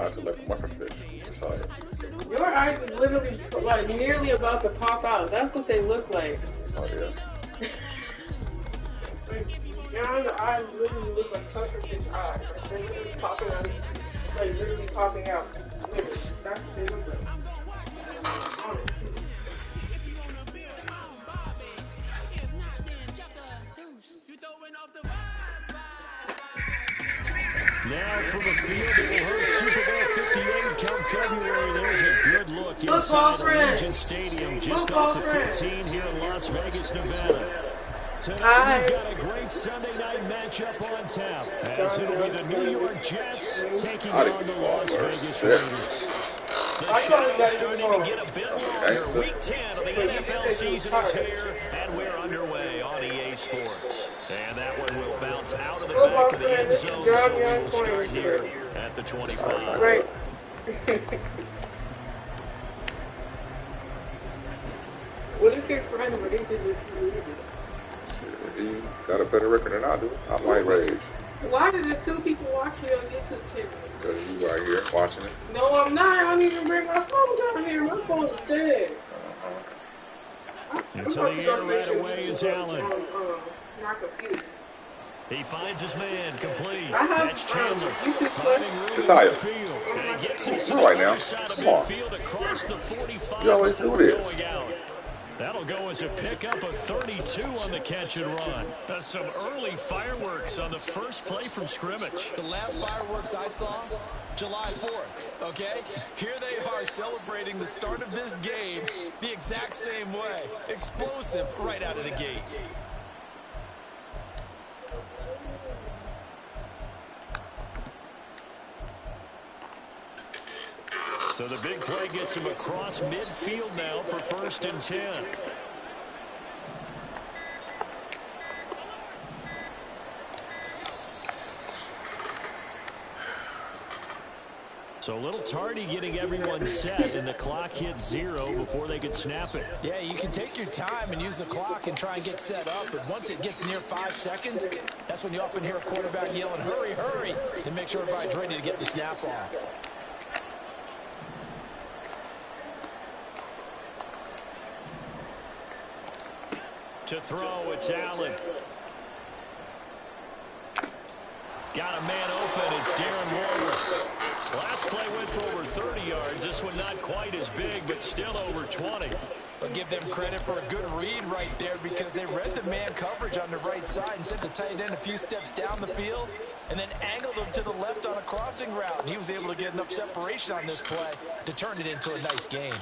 eyes are like a mucker fish. Sorry. Your eyes is literally like nearly about to pop out. That's what they look like. Oh yeah. Your eyes literally look like pufferfish eyes. Like they're literally popping out. Like literally popping out. Literally. That's what they look like. Now from the field, it will host Super Bowl 58 come February. There's a good look inside Allegiant Stadium, just off the 15 here in Las Vegas, Nevada. Tonight, we've got a great Sunday night matchup on tap, as it'll be the New York Jets taking on the Las Vegas Raiders. The shadow's starting to get a bit longer. Week 10 of the NFL season is here, and we're underway on EA Sports. And that one will bounce out of the back of the end zone, so we'll start here at the 25. Right. What if your friend rages if you leave it? He got a better record than I do. I might rage. Why is there two people watching you on YouTube channel? Because you right here watching it. No, I'm not. I don't even bring my phone down here. My phone's dead. Into the air right away is Allen. My computer. He finds his man complete. That's Chandler. It's higher. All right now. Come on. You always do this. That'll go as a pickup of 32 on the catch and run. Some early fireworks on the first play from scrimmage. The last fireworks I saw, July 4th, okay? Here they are celebrating the start of this game the exact same way. Explosive right out of the gate. So the big play gets him across midfield now for 1st and 10. So a little tardy getting everyone set, and the clock hits 0 before they could snap it. Yeah, you can take your time and use the clock and try and get set up, but once it gets near 5 seconds, that's when you often hear a quarterback yelling, hurry, hurry, to make sure everybody's ready to get the snap off. To throw, it's Allen. Got a man open, it's Darren Waller. Last play went for over 30 yards. This one not quite as big, but still over 20. I'll give them credit for a good read right there because they read the man coverage on the right side and sent the tight end a few steps down the field and then angled him to the left on a crossing route. And he was able to get enough separation on this play to turn it into a nice game.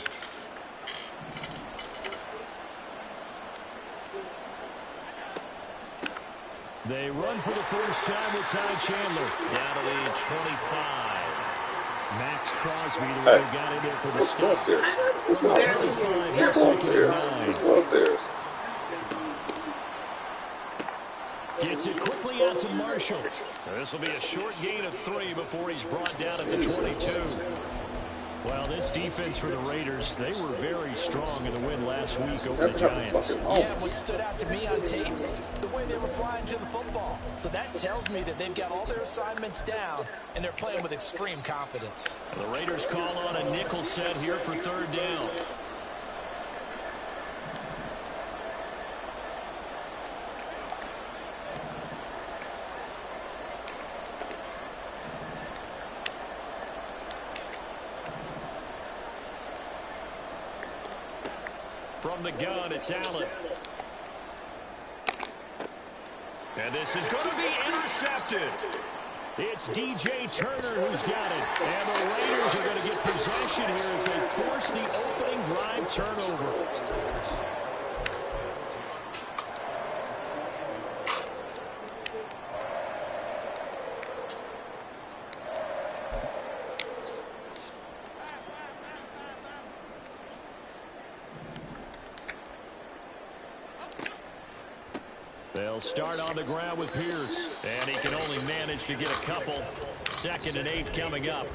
They run for the first time with Ty Chandler. Down to the 25. Max Crosby, the one who got in there for the stop. Let's go upstairs. Let's go upstairs. Let's go upstairs. Gets it quickly out to Marshall. This will be a short gain of 3 before he's brought down at the 22. Well, this defense for the Raiders, they were very strong in the win last week over the Giants. Yeah, what stood out to me on tape, the way they were flying to the football. So that tells me that they've got all their assignments down, and they're playing with extreme confidence. The Raiders call on a nickel set here for 3rd down. From the gun, it's Allen. And this is going to be intercepted. It's DJ Turner who's got it. And the Raiders are going to get possession here as they force the opening drive turnover. They'll start on the ground with Pierce, and he can only manage to get a couple. 2nd and 8 coming up.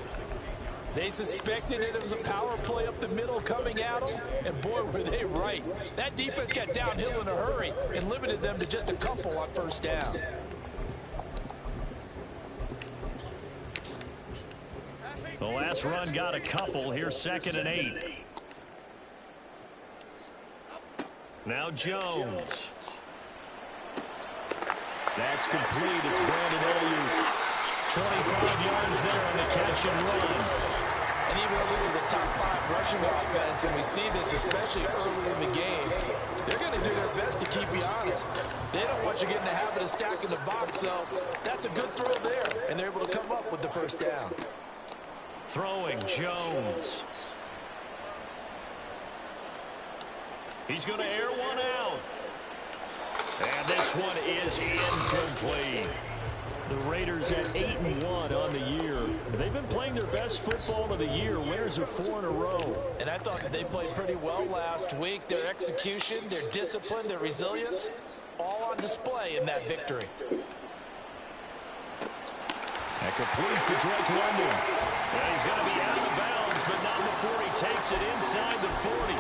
They suspected it was a power play up the middle coming at them, and boy, were they right. That defense got downhill in a hurry and limited them to just a couple on 1st down. The last run got a couple. Here's 2nd and 8. Now Jones. That's complete. It's Brandon Ayuk. 25 yards there on the catch and run. And even though this is a top 5 rushing offense, and we see this especially early in the game, they're going to do their best to keep you honest. They don't want you getting the habit of stacking the box, so that's a good throw there. And they're able to come up with the first down. Throwing Jones. He's going to air one out. And this one is incomplete. The Raiders at 8-1 on the year. They've been playing their best football of the year. Winners of 4 in a row. And I thought that they played pretty well last week. Their execution, their discipline, their resilience, all on display in that victory. And complete to Drake London. And he's going to be out of bounds, but not before he takes it inside the 40.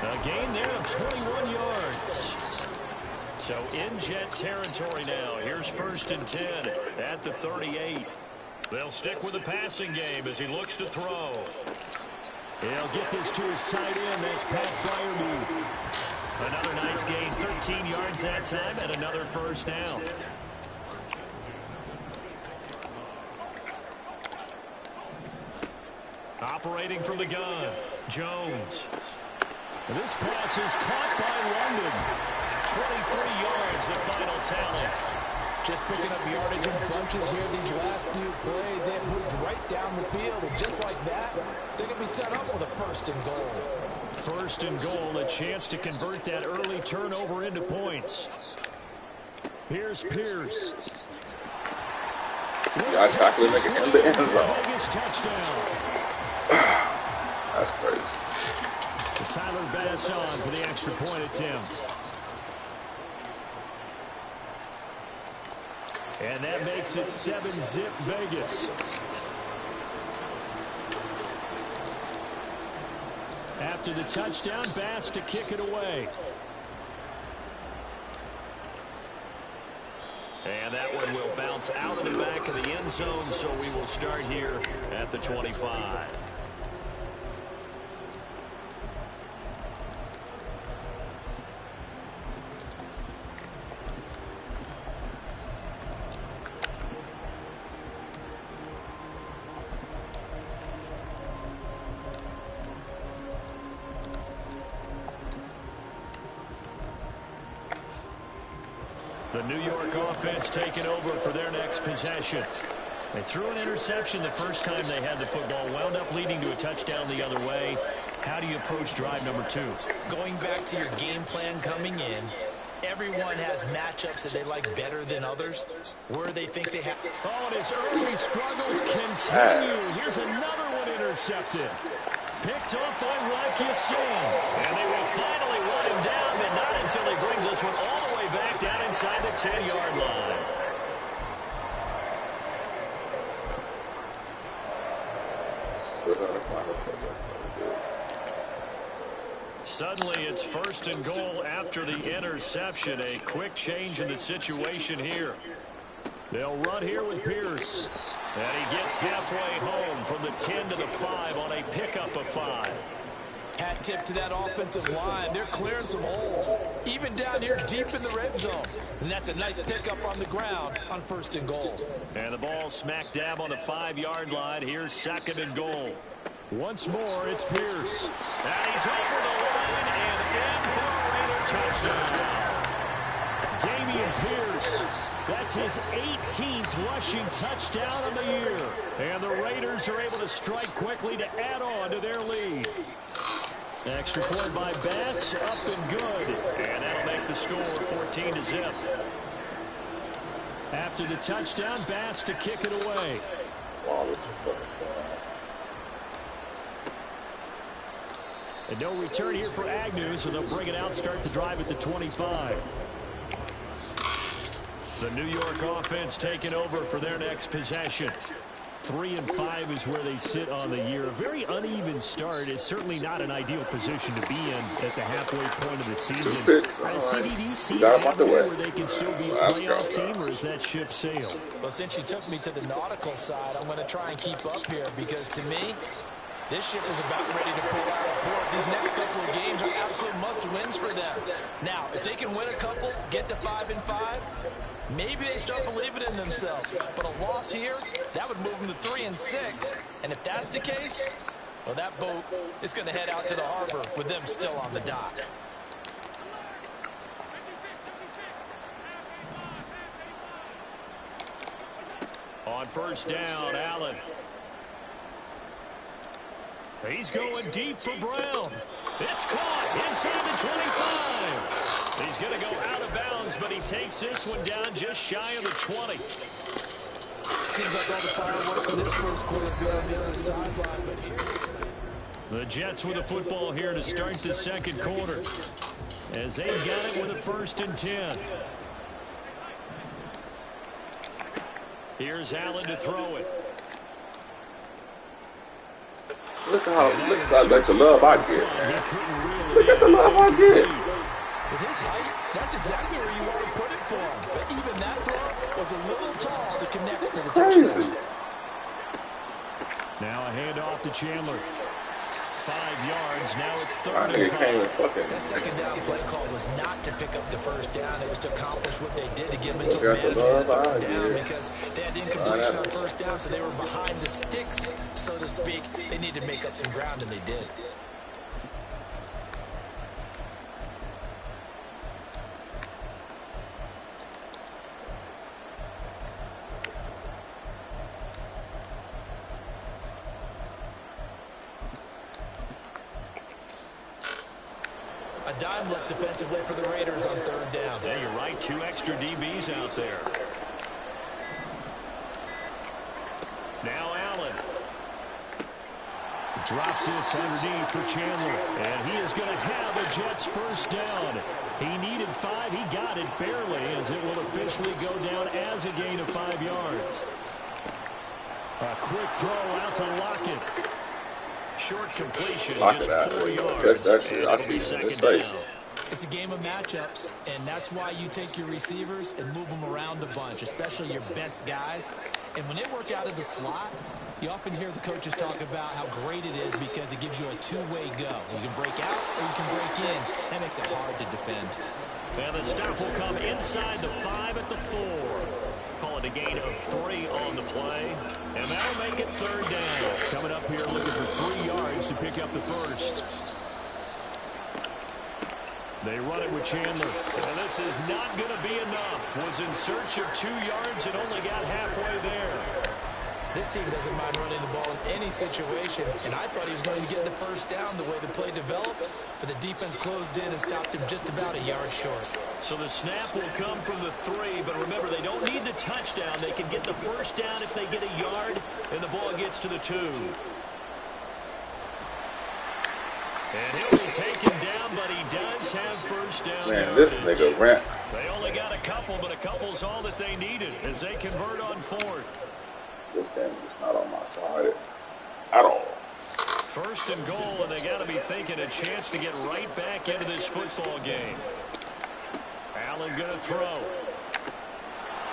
A gain there of 21 yards. So in Jet territory now. Here's 1st and 10 at the 38. They'll stick with the passing game as he looks to throw. He'll get this to his tight end. That's Pat Freiermuth. Another nice gain, 13 yards that time, and another first down. Operating from the gun, Jones. This pass is caught by London. 23 yards, the final tally. Just picking up yardage in bunches here these last few plays. They moved right down the field, and just like that, they're going to be set up with a 1st and goal. 1st and goal, a chance to convert that early turnover into points. Here's Pierce. Got tackled in the end zone. Touchdown. That's crazy. Tyler Bass on for the extra point attempt. And that makes it 7-zip Vegas. After the touchdown, Bass to kick it away. And that one will bounce out of the back of the end zone, so we will start here at the 25. The New York offense taking over for their next possession. They threw an interception the first time they had the football, wound up leading to a touchdown the other way. How do you approach drive number 2? Going back to your game plan coming in, everyone has matchups that they like better than others, where they think they have. Oh, and his early struggles continue. Here's another one intercepted. Picked off by Rock Ya-Sin. And they will finally run him down, but not until he brings this one all the way back down inside the 10-yard line. Suddenly it's 1st and goal after the interception. A quick change in the situation here. They'll run here with Pierce. And he gets halfway home from the 10 to the 5 on a pickup of 5. Hat tip to that offensive line. They're clearing some holes, even down here deep in the red zone. And that's a nice pickup on the ground on 1st and goal. And the ball smack dab on the 5-yard line. Here's 2nd and goal. Once more, it's Pierce. And he's over the line and in for a Raider touchdown. Dameon Pierce, that's his 18th rushing touchdown of the year. And the Raiders are able to strike quickly to add on to their lead. Extra point by Bass, up and good. And that'll make the score 14-zip. After the touchdown, Bass to kick it away. Wow, that's a fucking And no return here for Agnew, so they'll bring it out, start the drive at the 25. The New York offense taking over for their next possession. 3-5 is where they sit on the year. A very uneven start is certainly not an ideal position to be in at the halfway point of the season. CD, do you see a avenue where they can still be a playoff team, or is that ship sailed? Well, since you took me to the nautical side, I'm going to try and keep up here because to me, this ship is about ready to pull out of port. These next couple of games are absolute must-wins for them. Now, if they can win a couple, get to 5-5, maybe they start believing in themselves. But a loss here, that would move them to 3-6. And if that's the case, well, that boat is going to head out to the harbor with them still on the dock. On first down, Allen. He's going deep for Brown. It's caught inside the 25. He's going to go out of bounds, but he takes this one down just shy of the 20. Seems like all the fireworks in this first quarter go on the other sideline, but here the Jets with the football here to start the second quarter, as they got it with a 1st and 10. Here's Allen to throw it. Look at the love I get. Look at the love I get. With his height, that's exactly where you want to put it for him. But even that throw was a little tall to connect for the touchdown. Now a handoff to Chandler. 5 yards. Now it's 3rd and 5. That second down play call was not to pick up the first down. It was to accomplish what they did to give mental management of the third down because they had incompletion on first down, so they were behind the sticks, so to speak. They needed to make up some ground, and they did. A dime look defensively for the Raiders on 3rd down. Yeah, you're right. 2 extra DBs out there. Now Allen. Drops this underneath for Chandler. And he is going to have the Jets' first down. He needed 5. He got it barely, as it will officially go down as a gain of 5 yards. A quick throw out to Lockett. Short completion, just 4 yards. Catch that shit. I see it in his face. It's a game of matchups, and that's why you take your receivers and move them around a bunch, especially your best guys. And when they work out of the slot, you often hear the coaches talk about how great it is because it gives you a two-way go. You can break out or you can break in. That makes it hard to defend. And the stop will come inside the 5 at the 4. Call it a gain of 3 on the play. And that'll make it 3rd down. Coming up here looking for 3 yards to pick up the first. They run it with Chandler. And this is not going to be enough. Was in search of 2 yards and only got halfway there. This team doesn't mind running the ball in any situation, and I thought he was going to get the first down the way the play developed, but the defense closed in and stopped him just about a yard short. So the snap will come from the 3, but remember, they don't need the touchdown. They can get the first down if they get a yard, and the ball gets to the 2. And he'll be taken down, but he does have first down. Man, this nigga ran. They only got a couple, but a couple's all that they needed as they convert on 4th. This game is not on my side at all. 1st and goal, and they got to be thinking a chance to get right back into this football game. Allen going to throw.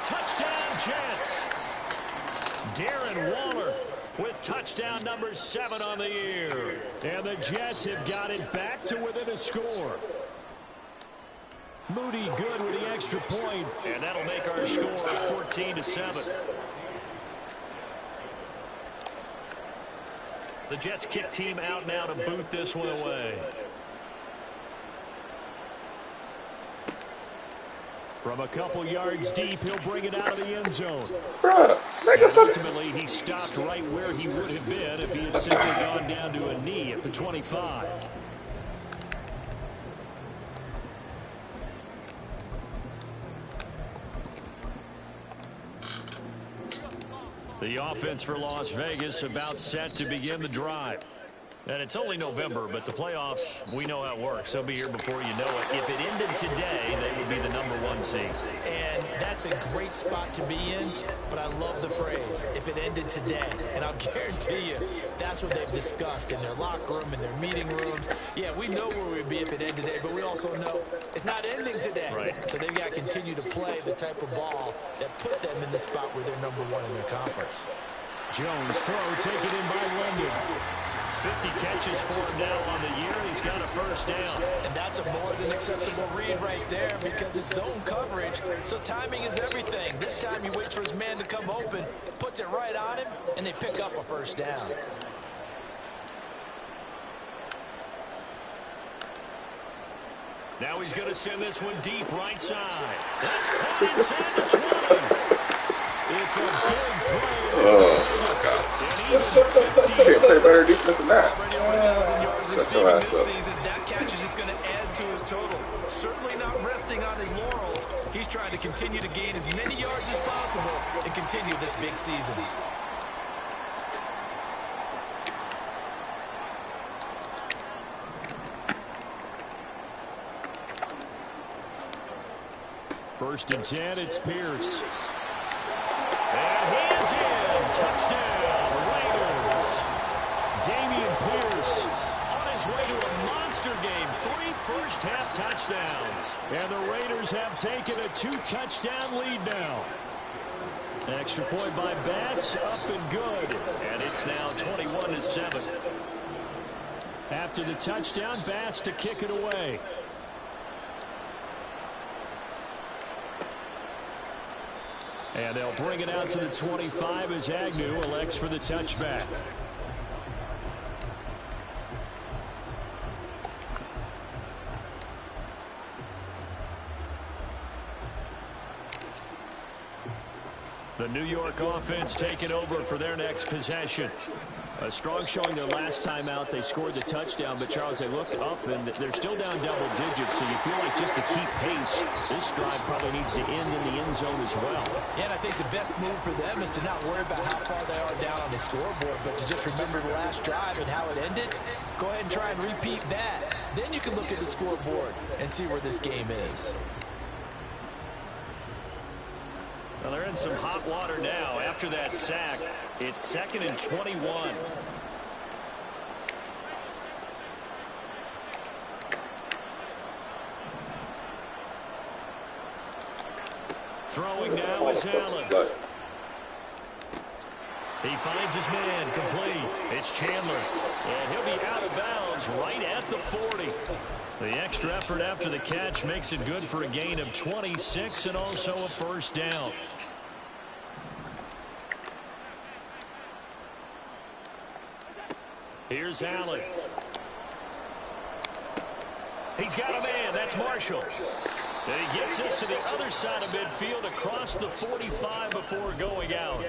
Touchdown, Jets. Darren Waller with touchdown number 7 on the year. And the Jets have got it back to within a score. Moody good with the extra point, and that'll make our score 14-7. The Jets kick team out now to boot this one away. From a couple yards deep, he'll bring it out of the end zone. Bruh, And ultimately, he stopped right where he would have been if he had simply gone down to a knee at the 25. The offense for Las Vegas about set to begin the drive. And it's only November, but the playoffs, we know how it works. They'll be here before you know it. If it ended today, they would be the #1 seed. And that's a great spot to be in, but I love the phrase, if it ended today. And I'll guarantee you, that's what they've discussed in their locker room, in their meeting rooms. Yeah, we know where we'd be if it ended today, but we also know it's not ending today. Right. So they've got to continue to play the type of ball that put them in the spot where they're #1 in their conference. Jones throw taken in by London. 50 catches for him now on the year. He's got a first down. And that's a more than acceptable read right there because it's zone coverage. So timing is everything. This time he waits for his man to come open, puts it right on him, and they pick up a first down. Now he's going to send this one deep right side. That's caught inside the 20. It's a big play. Oh, my God. Can't play better defense than that. This season, that catch is just going to add to his total. Certainly not resting on his laurels. He's trying to continue to gain as many yards as possible and continue this big season. First and 10, it's Pierce. And he is in. Touchdown, Raiders. Dameon Pierce on his way to a monster game. 3 first-half touchdowns. And the Raiders have taken a 2-touchdown lead now. Extra point by Bass, up and good. And it's now 21-7. After the touchdown, Bass to kick it away. And they'll bring it out to the 25 as Agnew elects for the touchback. The New York offense taking over for their next possession. A strong showing their last time out. They scored the touchdown, but Charles, they look up and they're still down double digits, so you feel like just to keep pace, this drive probably needs to end in the end zone as well. Yeah, and I think the best move for them is to not worry about how far they are down on the scoreboard, but to just remember the last drive and how it ended. Go ahead and try and repeat that. Then you can look at the scoreboard and see where this game is. Well, they're in some hot water now. After that sack, it's 2nd and 21. Throwing now is Allen. He finds his man complete. It's Chandler. And he'll be out of bounds right at the 40. The extra effort after the catch makes it good for a gain of 26 and also a first down. Here's Allen. He's got a man. That's Marshall. And he gets this to the other side of midfield across the 45 before going out.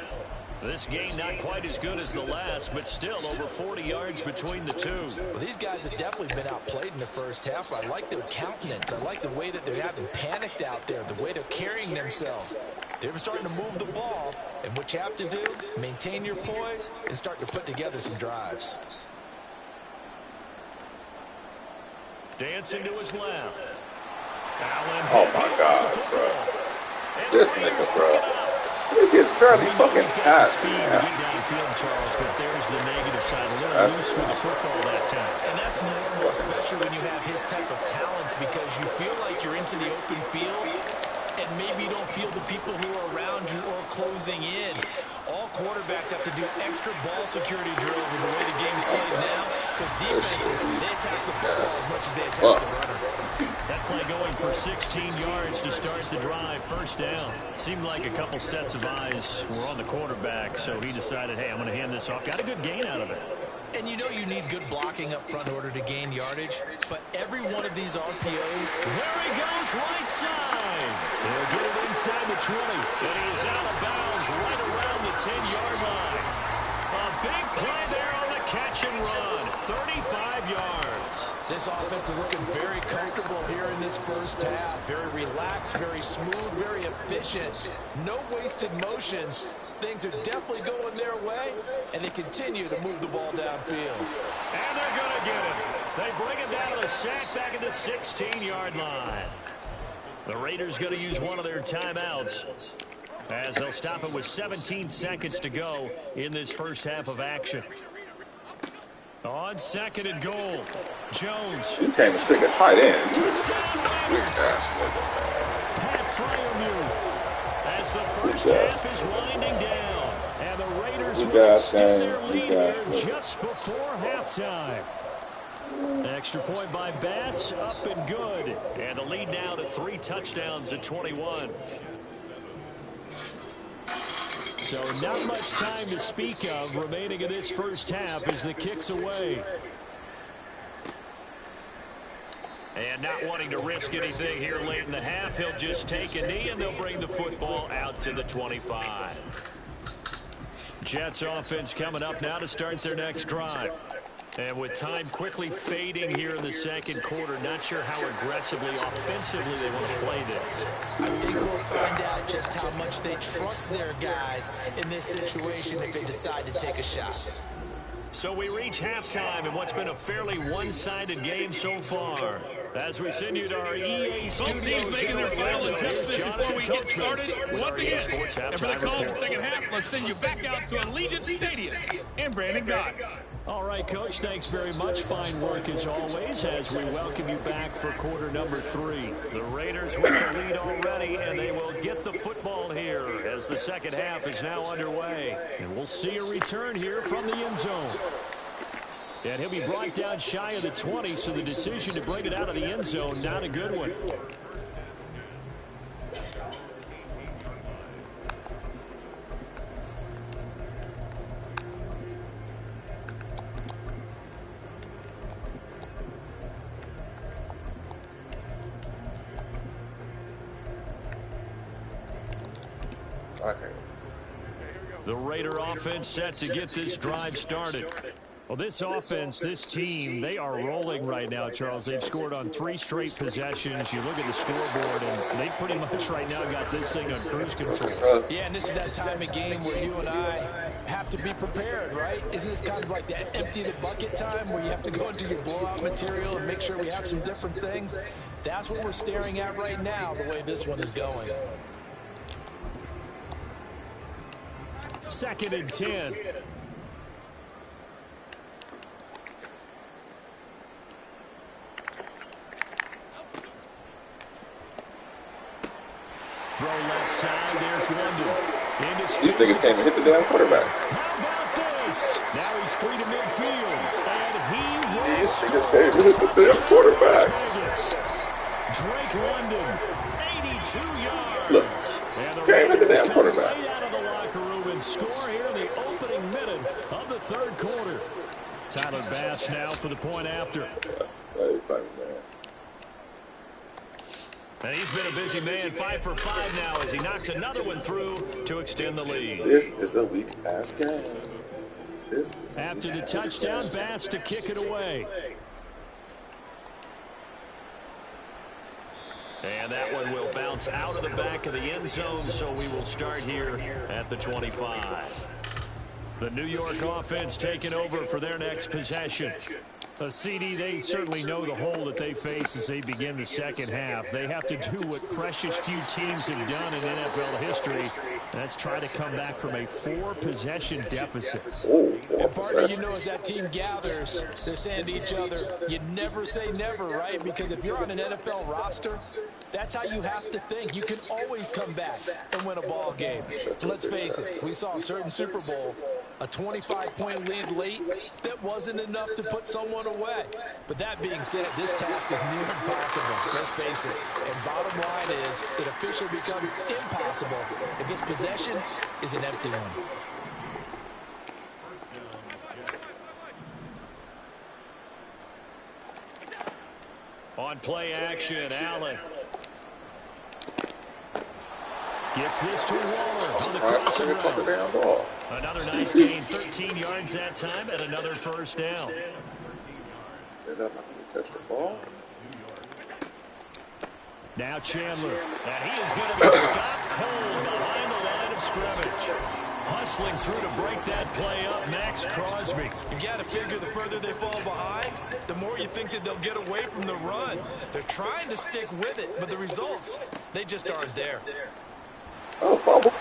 This game not quite as good as the last, but still over 40 yards between the two. Well, these guys have definitely been outplayed in the first half. I like their countenance. I like the way that they haven't panicked out there, the way they're carrying themselves. They're starting to move the ball, and what you have to do, maintain your poise and start to put together some drives. Dancing to his left. Allen. Oh, my God, bro. This nigga, bro. He gets fairly fucking tapped. Downfield, Charles, but there's the negative side. A little loose with the football that time. And that's normal, especially when you have his type of talents, because you feel like you're into the open field and maybe you don't feel the people who are around you or closing in. All quarterbacks have to do extra ball security drills with the way the game's played now, because defenses, they attack the football as much as they attack the runner. That play going for 16 yards to start the drive. First down. Seemed like a couple sets of eyes were on the quarterback, so he decided, hey, I'm going to hand this off. Got a good gain out of it. And you know you need good blocking up front in order to gain yardage, but every one of these RPOs, there he goes, right side. He'll get it inside the 20, and he is out of bounds right around the 10-yard line. A big play there on the catch and run, 35 yards. This This offense is looking very comfortable here in this first half. Very relaxed, very smooth, very efficient. No wasted motions. Things are definitely going their way, and they continue to move the ball downfield. And they're going to get it. They bring it down to the sack back at the 16-yard line. The Raiders going to use one of their timeouts, as they'll stop it with 17 seconds to go in this first half of action. On 2nd and goal, Jones. You can't even take a tight end. Pat Fryermuth, as the first half is winding down, and the Raiders will extend their lead here just before halftime. Extra point by Bass, up and good, and the lead now to 3 touchdowns at 21. So not much time to speak of remaining in this first half as the kick's away. And not wanting to risk anything here late in the half, he'll just take a knee and they'll bring the football out to the 25. Jets offense coming up now to start their next drive. And with time quickly fading here in the second quarter, not sure how aggressively, offensively they want to play this. I think we'll find out just how much they trust their guys in this situation if they decide to take a shot. So we reach halftime in what's been a fairly one-sided game so far. As we send you to our EA studios, teams making their final adjustment before we get started once again. And for the call of the second half, let's send you back out to Allegiant Stadium and Brandon God. All right, Coach, thanks very much. Fine work as always as we welcome you back for quarter number 3. The Raiders with the lead already, and they will get the football here as the second half is now underway. And we'll see a return here from the end zone. And he'll be brought down shy of the 20, so the decision to bring it out of the end zone, not a good one. The Raider offense set to get this drive started. Well, this offense, this team, they are rolling right now, Charles. They've scored on 3 straight possessions. You look at the scoreboard, and they pretty much right now got this thing on cruise control. Yeah, and this is that time of game where you and I have to be prepared, right? Isn't this kind of like that empty the bucket time where you have to go into your blowout material and make sure we have some different things? That's what we're staring at right now, the way this one is going. 2nd and 10. Throw left side. There's London. You think it can't hit the damn quarterback? How about this? Now he's free to midfield. And he will think it can't hit the damn quarterback? Drake London, 82 yards. Look, and the can't hit the Raiders damn quarterback. right out of the locker room and score here in the opening minute of the third quarter. Tyler Bass now for the point after. That's very funny, man. And he's been a busy man, 5 for 5 now as he knocks another one through to extend the lead. This is a weak-ass game. After the touchdown, Bass to kick it away. And that one will bounce out of the back of the end zone, so we will start here at the 25. The New York offense taking over for their next possession. CD, they certainly know the hole that they face as they begin the second half. They have to do what precious few teams have done in NFL history. That's try to come back from a 4-possession deficit. And partner, you know, as that team gathers, they're saying to each other, you never say never, right? Because if you're on an NFL roster, that's how you have to think. You can always come back and win a ball game. Let's face it, we saw a certain Super Bowl, a 25-point lead late, that wasn't enough to put someone away. But that being said, this task is near impossible. Let's face it. And bottom line is, it officially becomes impossible if this possession is an empty one. On play action, Allen gets this to Waller on the crossing route. Another nice gain, 13 yards that time, and another first down. They're not going to catch the ball. Now Chandler, and he is going to be stopped cold behind the line of scrimmage. Hustling through to break that play up, Max Crosby. You got to figure the further they fall behind, the more you think that they'll get away from the run. They're trying to stick with it, but the results, they just aren't there. Oh, fumble.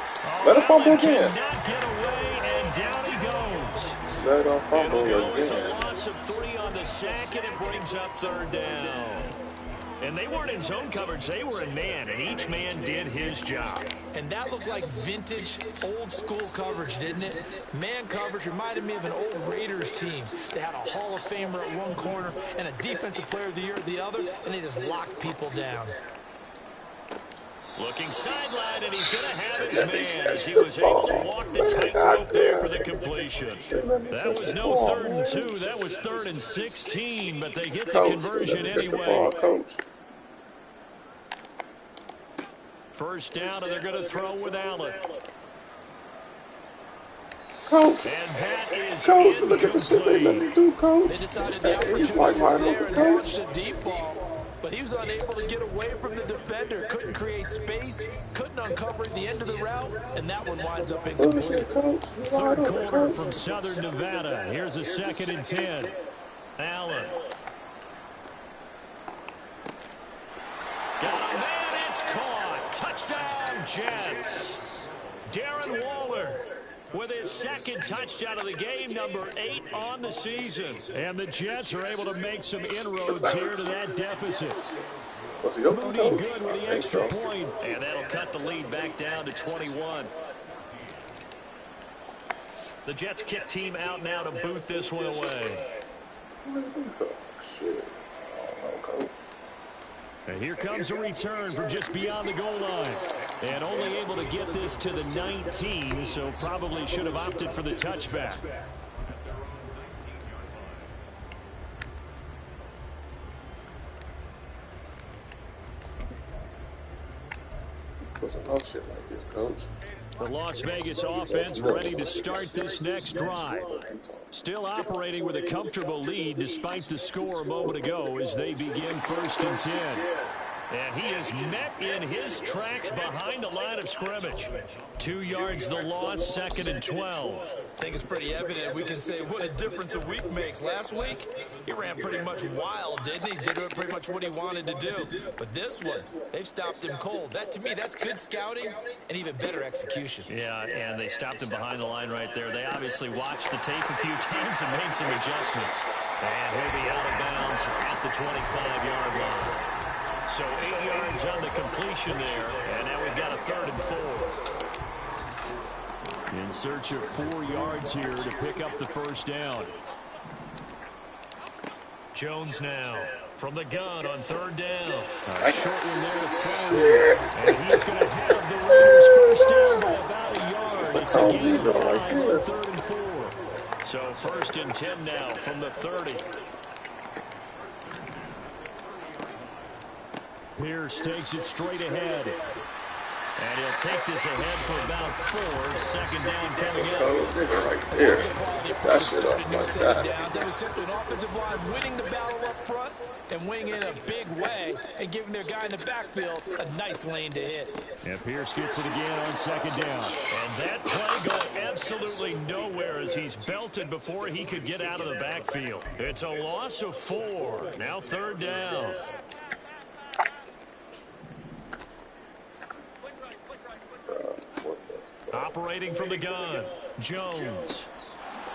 Let him fumble again. Cannot get away, and down he goes. Let him fumble It'll go as again. a loss of 3 on the sack, and it brings up 3rd down. And they weren't in zone coverage, they were in man, and each man did his job. And that looked like vintage, old-school coverage, didn't it? Man coverage reminded me of an old Raiders team. They had a Hall of Famer at one corner and a Defensive Player of the Year at the other, and they just locked people down. Looking sideline, and he's going to have his man as he was able to walk the tightrope there for the completion. That was no 3rd and 2, that was 3rd and 16, but they get the conversion anyway. First down, and they're going to throw with Allen. Coach, and that is Coach, look at the shit they let me do, Coach. They decided the opportunity was there and launched a deep ball. But he was unable to get away from the defender, couldn't create space, couldn't uncover the end of the route, and that one winds up incomplete. 3rd quarter from Southern Nevada. Here's a 2nd and 10. Allen. Got a man, it's caught. Touchdown, Jets. Darren Waller with his 2nd touchdown of the game, number 8 on the season. And the Jets are able to make some inroads here to that deficit. Mooney good with the extra point, and that'll cut the lead back down to 21. The Jets kick team out now to boot this one away. I don't think so. Shit. I don't know, Coach. And here comes a return from just beyond the goal line. And only able to get this to the 19, so probably should have opted for the touchback. Put some other shit like this, Coach. The Las Vegas offense ready to start this next drive. Still operating with a comfortable lead despite the score a moment ago as they begin 1st and 10. And he is met in his tracks behind the line of scrimmage. 2 yards the loss, 2nd and 12. I think it's pretty evident we can say what a difference a week makes. Last week, he ran pretty much wild, didn't he? Did pretty much what he wanted to do. But this one, they've stopped him cold. That, to me, that's good scouting and even better execution. Yeah, and they stopped him behind the line right there. They obviously watched the tape a few times and made some adjustments. And he'll be out of bounds at the 25-yard line. So 8 yards on the completion there, and now we've got a 3rd and 4. In search of 4 yards here to pick up the first down. Jones now from the gun on 3rd down. A short one there to throw. And he's going to have the Raiders first down by about a yard. It's a gain of 5 on 3rd and 4. So 1st and 10 now from the 30. Pierce takes it straight ahead. And he'll take this ahead for about 4. 2nd down coming up. Right there. That shit up like that. That was simply an offensive line winning the battle up front and winning in a big way and giving their guy in the backfield a nice lane to hit. And Pierce gets it again on 2nd down. And that play going absolutely nowhere as he's belted before he could get out of the backfield. It's a loss of 4. Now 3rd down. Operating from the gun, Jones.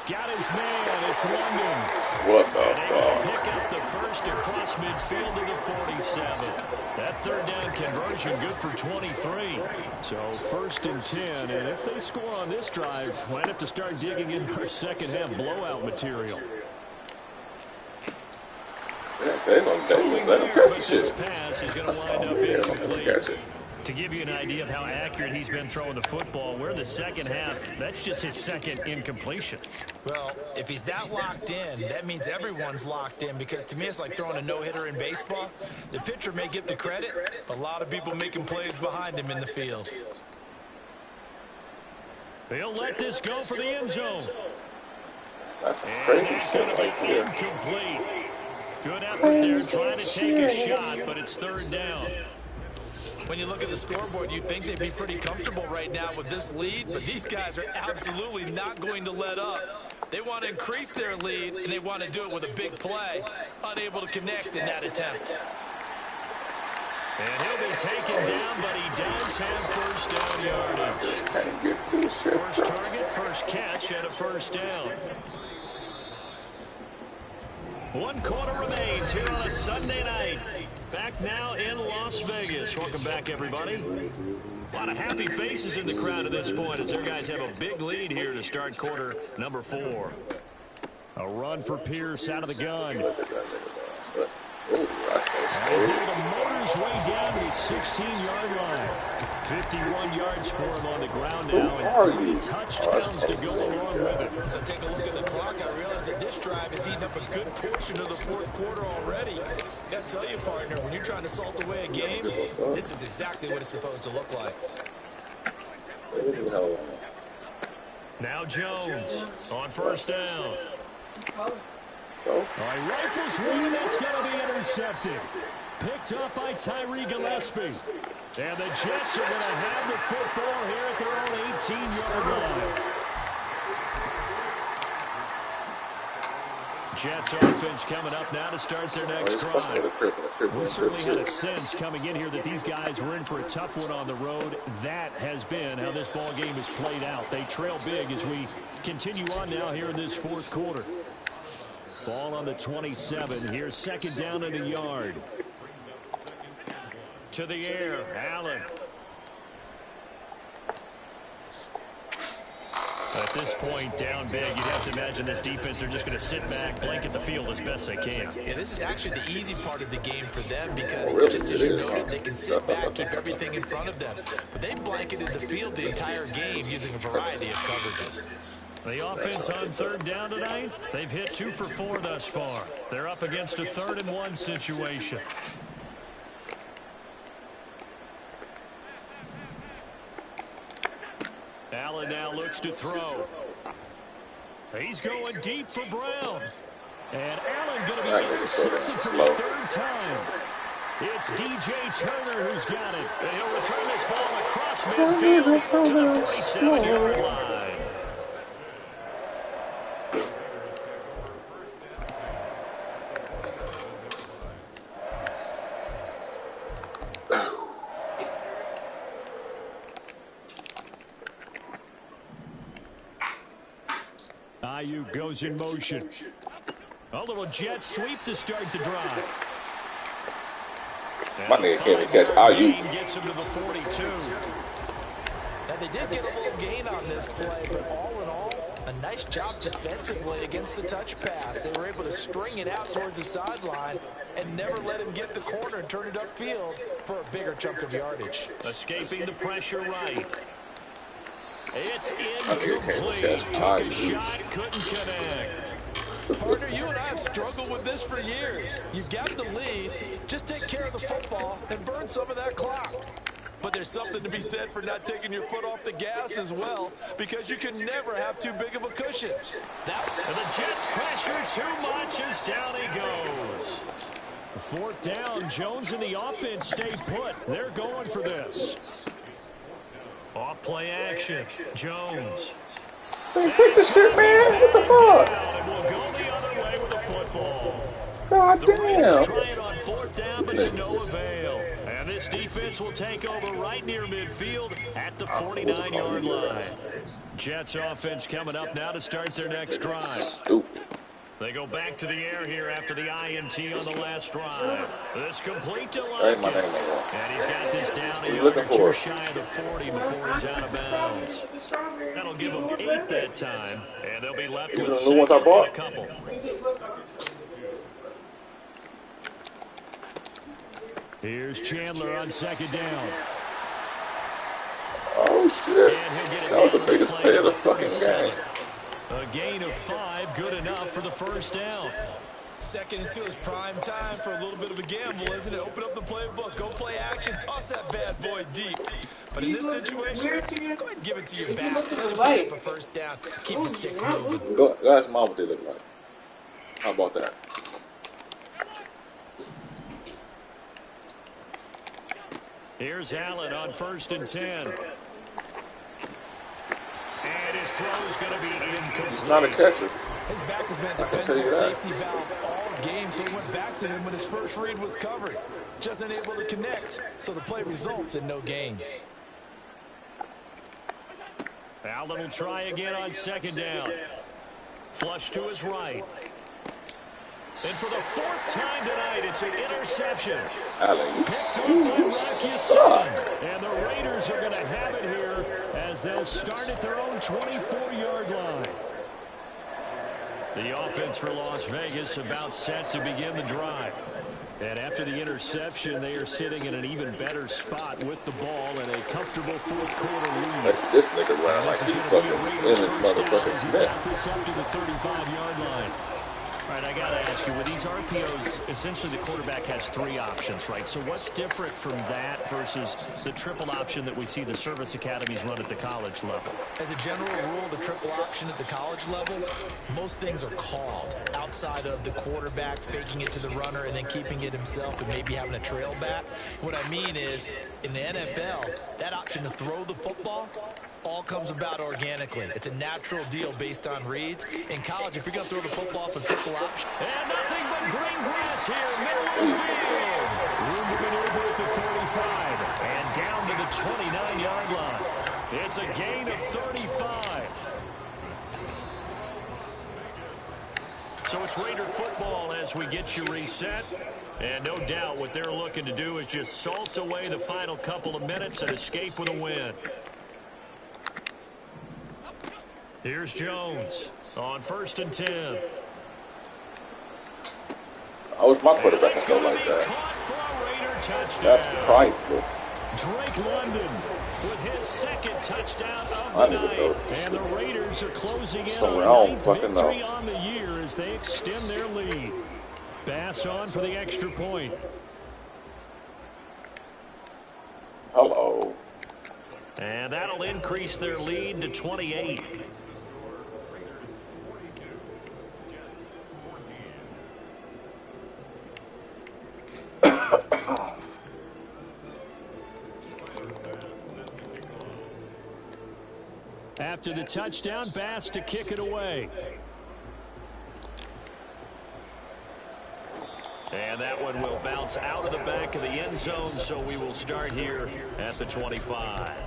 Got his man, it's London. What the fuck? fuck? Pick up the first across midfield to the 47. That 3rd down conversion good for 23. So 1st and 10, and if they score on this drive, might have to start digging into our 2nd half blowout material. Yes, they don't let him catch the shit. This pass is going to wind up incomplete. To give you an idea of how accurate he's been throwing the football, we're in the 2nd half. That's just his 2nd incompletion. Well, if he's that locked in, that means everyone's locked in, because to me it's like throwing a no-hitter in baseball. The pitcher may get the credit, but a lot of people making plays behind him in the field. They'll let this go for the end zone. That's some crazy shit right there. Incomplete. Good effort there trying to take a shot, but it's third down. When you look at the scoreboard, you'd think they'd be pretty comfortable right now with this lead, but these guys are absolutely not going to let up. They want to increase their lead, and they want to do it with a big play. Unable to connect in that attempt. And he'll be taken down, but he does have first down yardage. First target, first catch, and a first down. 1 quarter remains here on a Sunday night. Back now in Las Vegas. Welcome back, everybody. A lot of happy faces in the crowd at this point as their guys have a big lead here to start quarter number 4. A run for Pierce out of the gun. Oh, that's so He's able to motor his way down to his 16-yard line. 51 yards for him on the ground now, and 3 touchdowns to go along with it. As I take a look at the clock, I realize that this drive has eaten up a good portion of the fourth quarter already. Got to tell you, partner, when you're trying to salt away a game, this is exactly what it's supposed to look like. Now Jones on first down. So? He rifles one that's going to be intercepted. Picked up by Tyree Gillespie. And the Jets are going to have the football here at their own 18-yard line. Jets offense coming up now to start their next drive. We certainly had a sense coming in here that these guys were in for a tough one on the road. That has been how this ball game has played out. They trail big as we continue on now here in this fourth quarter. Ball on the 27. Here's second down in the yard. To the air, Allen. At this point, down big, you'd have to imagine this defense, they're just going to sit back, blanket the field as best they can. Yeah, this is actually the easy part of the game for them because just as you noted, they can sit back, keep everything in front of them. But they blanketed the field the entire game using a variety of coverages. The offense on third down tonight, they've hit 2 for 4 thus far. They're up against a 3rd and 1 situation. Allen now looks to throw. He's going deep for Brown. And Allen going to be intercepted for the 3rd time. It's DJ Turner who's got it. And he'll return this ball across midfield to the 47-yard line. Ayuk goes in motion. A little jet sweep to start the drive. My nigga can't catch Ayuk. Gets him to the 42. Now they did get a little gain on this play, but all in all, a nice job defensively against the touch pass. They were able to string it out towards the sideline and never let him get the corner and turn it upfield for a bigger chunk of yardage. Escaping the pressure right. It's incomplete. Took a shot, couldn't connect. Partner, you and I have struggled with this for years. You've got the lead. Just take care of the football and burn some of that clock. But there's something to be said for not taking your foot off the gas as well, because you can never have too big of a cushion. And the Jets pressure too much as down he goes. 4th down, Jones and the offense stay put. They're going for this. Off play action, Jones. Man, take the shit, man. What the fuck? And we'll go the other way with the football. God The damn. Raiders try it on 4th down, but to no avail. And this defense will take over right near midfield at the 49-yard line. Jets offense coming up now to start their next drive. They go back to the air here after the INT on the last drive. This complete to Lockett. And he's got this down a yard or 2 shy of the 40 before he's out of bounds. That'll give them 8 that time. And they'll be left with 6 and a couple. Here's Chandler on 2nd down. Oh, shit. That was the biggest play of the fucking game. A gain of 5, good enough for the 1st down. Second until it's prime time for a little bit of a gamble, isn't it? Open up the playbook, go play action, toss that bad boy deep. But in this situation, go ahead and give it to your back. Pick up a 1st down, keep the sticks moving. Go ask Mom what they look like. How about that? Here's Allen on 1st and 10. And his throw's going to be incomplete. He's not a catcher. His back has been a dependable safety valve all game, so he went back to him when his first read was covered. Just unable to connect, so the play results in no gain. Allen will try again on 2nd down. Flush to his right. And for the 4th time tonight, it's an interception. Allen, Picked up by Rocky Sin. And the Raiders are going to have it here as they'll start at their own 24-yard line. The offense for Las Vegas about set to begin the drive. And after the interception, they are sitting in an even better spot with the ball and a comfortable 4th quarter lead. this nigga ran like he fucking in his motherfucking Smith. This up to the 35-yard line. All right, I got to ask you, with these RPOs, essentially the quarterback has 3 options, right? So what's different from that versus the triple option that we see the service academies run at the college level? As a general rule, the triple option at the college level, most things are called outside of the quarterback faking it to the runner and then keeping it himself and maybe having a trail back. What I mean is, in the NFL, that option to throw the football all comes about organically. It's a natural deal based on reads. In college, if you're going to throw the football for triple option. And nothing but green grass here, middle of the field. Room to maneuver at the 45. And down to the 29-yard line. It's a gain of 35. So it's Raider football as we get you reset. And no doubt what they're looking to do is just salt away the final couple of minutes and escape with a win. Here's Jones on 1st and 10. I wish my quarterback could go like that. That's priceless. Drake London with his 2nd touchdown of the night. And the Raiders are closing in on a 9th victory on the year as they extend their lead. Bass on for the extra point. Hello. And that'll increase their lead to 28. After the touchdown, Bass to kick it away. And that one will bounce out of the back of the end zone, so we will start here at the 25.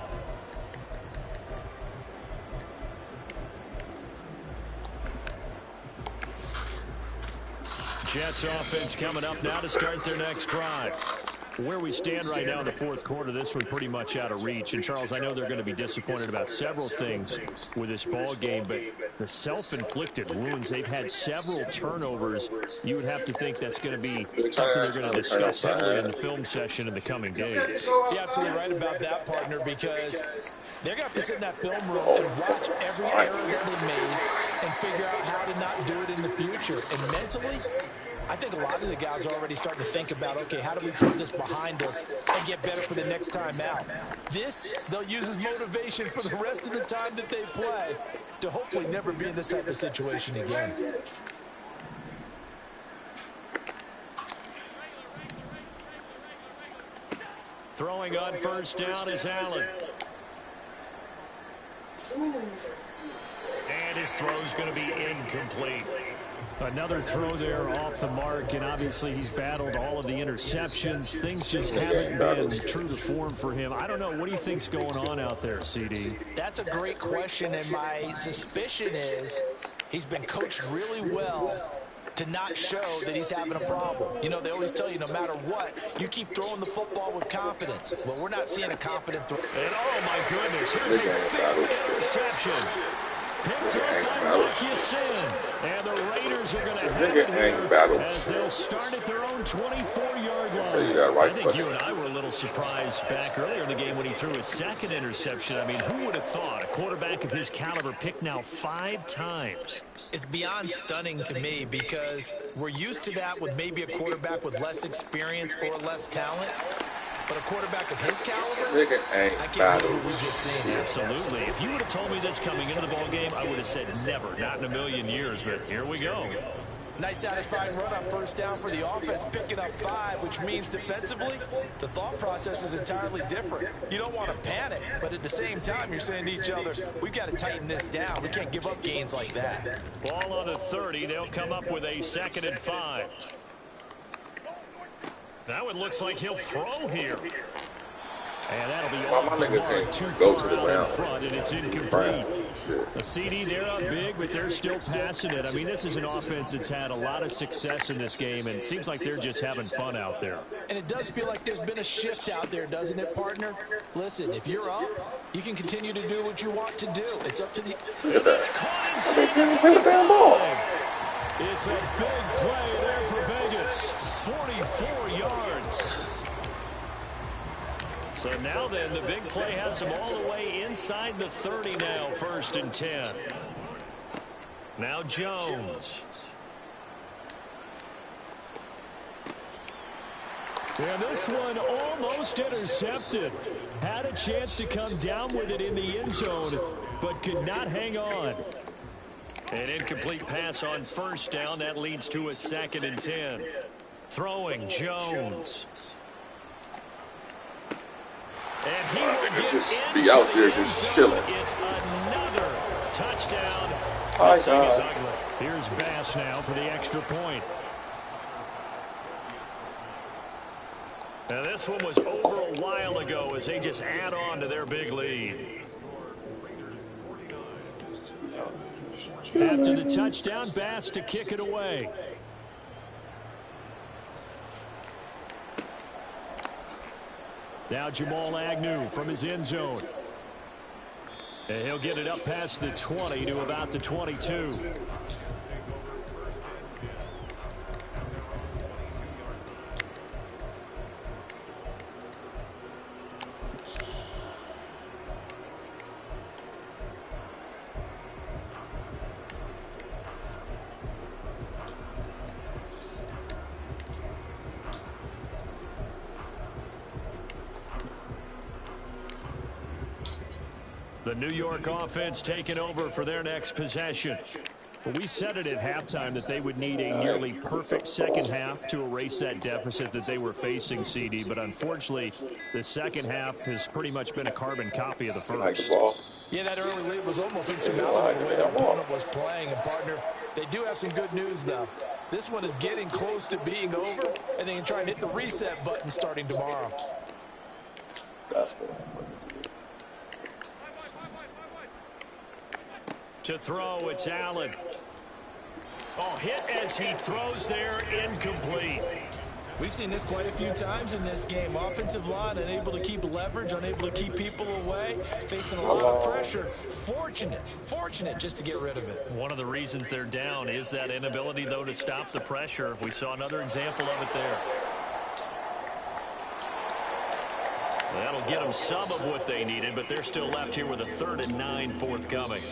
Jets offense coming up now to start their next drive. Where we stand right now in the 4th quarter, this one pretty much out of reach. And, Charles, I know they're going to be disappointed about several things with this ball game, but the self-inflicted wounds, they've had several turnovers. You would have to think that's going to be something they're going to discuss heavily in the film session in the coming days. You're absolutely right about that, partner, because they're going to have to sit in that film room and watch every error that they made and figure out how to not do it in the future. And mentally, I think a lot of the guys are already starting to think about, okay, how do we put this behind us and get better for the next time out? This, they'll use as motivation for the rest of the time that they play to hopefully never be in this type of situation again. Throwing on 1st down is Allen. And his throw's going to be incomplete. Another throw there off the mark, and obviously he's battled all of the interceptions. Things just haven't been true to form for him. I don't know. What do you think's going on out there, CD? That's a great question, and my suspicion is he's been coached really well to not show that he's having a problem. You know, they always tell you no matter what, you keep throwing the football with confidence. Well, we're not seeing a confident throw. And oh my goodness, here's a 5th interception. Picked up by Rocky Sin. And the Raiders are going to have it here as they'll start at their own 24-yard line. I think you and I were a little surprised back earlier in the game when he threw his 2nd interception. I mean, who would have thought a quarterback of his caliber picked now 5 times? It's beyond stunning to me because we're used to that with maybe a quarterback with less experience or less talent. But a quarterback of his caliber, I can't believe what we've just seen. Absolutely. If you would have told me this coming into the ball game, I would have said never, not in a million years. But here we go. Nice satisfying run on first down for the offense, picking up 5, which means defensively, the thought process is entirely different. You don't want to panic, but at the same time, you're saying to each other, we've got to tighten this down. We can't give up gains like that. Ball on the 30. They'll come up with a 2nd and 5. Now it looks like he'll throw here. And that'll be off the mark, too far out in front, and it's incomplete. The CD, they're up big, but they're still passing it. I mean, this is an offense that's had a lot of success in this game, and it seems like they're just having fun out there. And it does feel like there's been a shift out there, doesn't it, partner? Listen, if you're up, you can continue to do what you want to do. It's up to the... It's caught inside the 45. It's a big play there for Vegas. 44 yards. So now then, the big play has them all the way inside the 30 now, 1st and 10. Now Jones. And this one almost intercepted. Had a chance to come down with it in the end zone, but could not hang on. An incomplete pass on 1st down. That leads to a 2nd and 10. Throwing Jones. And he will just be out there just chilling. It's another touchdown. Hi, Here's Bass now for the extra point. Now this one was over a while ago as they just add on to their big lead. After the touchdown, Bass to kick it away. Now Jamal Agnew from his end zone. And he'll get it up past the 20 to about the 22. The New York offense taking over for their next possession. Well, we said it at halftime that they would need a nearly perfect second half to erase that deficit that they were facing, CD. But unfortunately, the second half has pretty much been a carbon copy of the first. Yeah, that early lead was almost insurmountable the way their opponent was playing. And, partner, they do have some good news, though. This one is getting close to being over, and they can try and hit the reset button starting tomorrow. That's good. To throw, it's Allen. Oh, hit as he throws there, incomplete. We've seen this quite a few times in this game. Offensive line unable to keep leverage, unable to keep people away, facing a lot of pressure. Fortunate just to get rid of it. One of the reasons they're down is that inability, though, to stop the pressure. We saw another example of it there. That'll get them some of what they needed, but they're still left here with a 3rd and 9 forthcoming.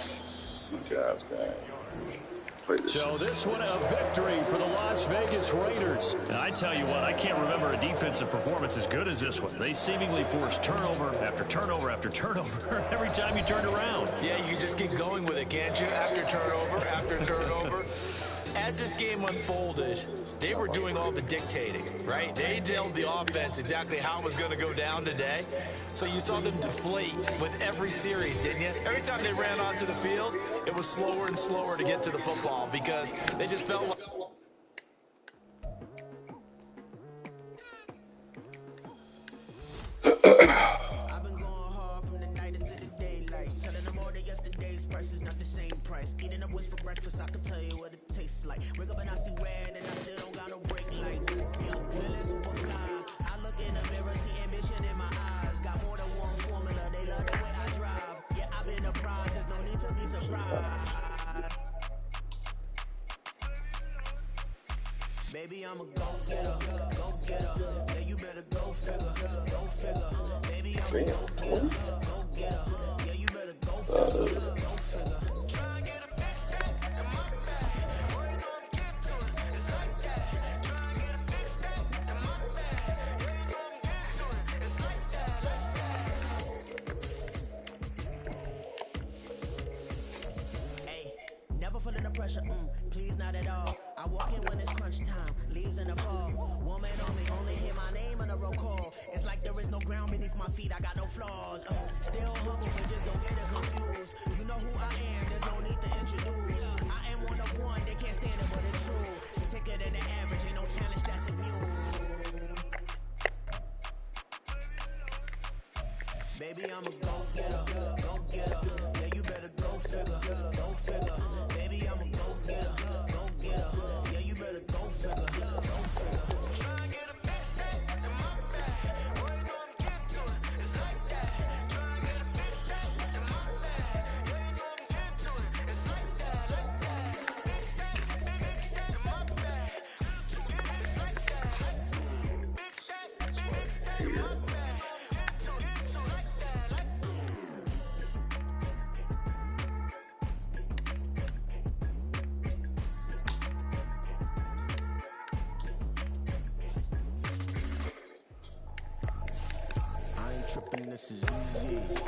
So this one a victory for the Las Vegas Raiders. And I tell you what, I can't remember a defensive performance as good as this one. They seemingly forced turnover after turnover after turnover every time you turned around. Yeah, you can just keep going with it, can't you? After turnover. As this game unfolded, they were doing all the dictating, right? They told the offense exactly how it was going to go down today. So you saw them deflate with every series, didn't you? Every time they ran onto the field, it was slower and slower to get to the football because they just felt like... I've been going hard from the night into the daylight, telling them all that yesterday's price is not the same price. Eating up what's for breakfast, I can tell you what it tastes like. Wake up and I see red and I still don't got no brake lights. Feeling super fly. I look in the mirror, see ambition in my eyes. Got more than one formula, they love the way I drive. Yeah, I've been a prize, there's no need to be surprised. Baby, I'm a go-getter. Yeah, you better go figure. Baby, I'm a go-getter. Yeah, you better go figure. Try and get a big stack in my bag. Boy, you know I'm get to it. It's like that. Try and get a big stack in my bag. Yeah, you know I'm get to it. It's like that. Hey, never feeling the pressure. Please, not at all. I walk in when it's crunch time, leaves in the fall. Woman on me, only hear my name on the roll call. It's like there is no ground beneath my feet, I got no flaws. Still humble, but just don't get it confused. You know who I am, there's no need to introduce. I am one of one, they can't stand it, but it's true. Sicker than the average, ain't no challenge that's immune. Baby, I'm a go-getter, go-getter. Yeah, you better go figure, go figure. Baby, I'm a go-getter, go-getter. Yeah, you better go figure, go figure. Try and get a big stack in my bag. Boy, you know I'm getting to it, it's like that. Try and get a big stack in my bag. Yeah, you know I'm getting to it, it's like that, like that. Big stack in my bag. It's like that. Big stack in my bag. Get to it, like that, like that. I ain't tripping, this is easy.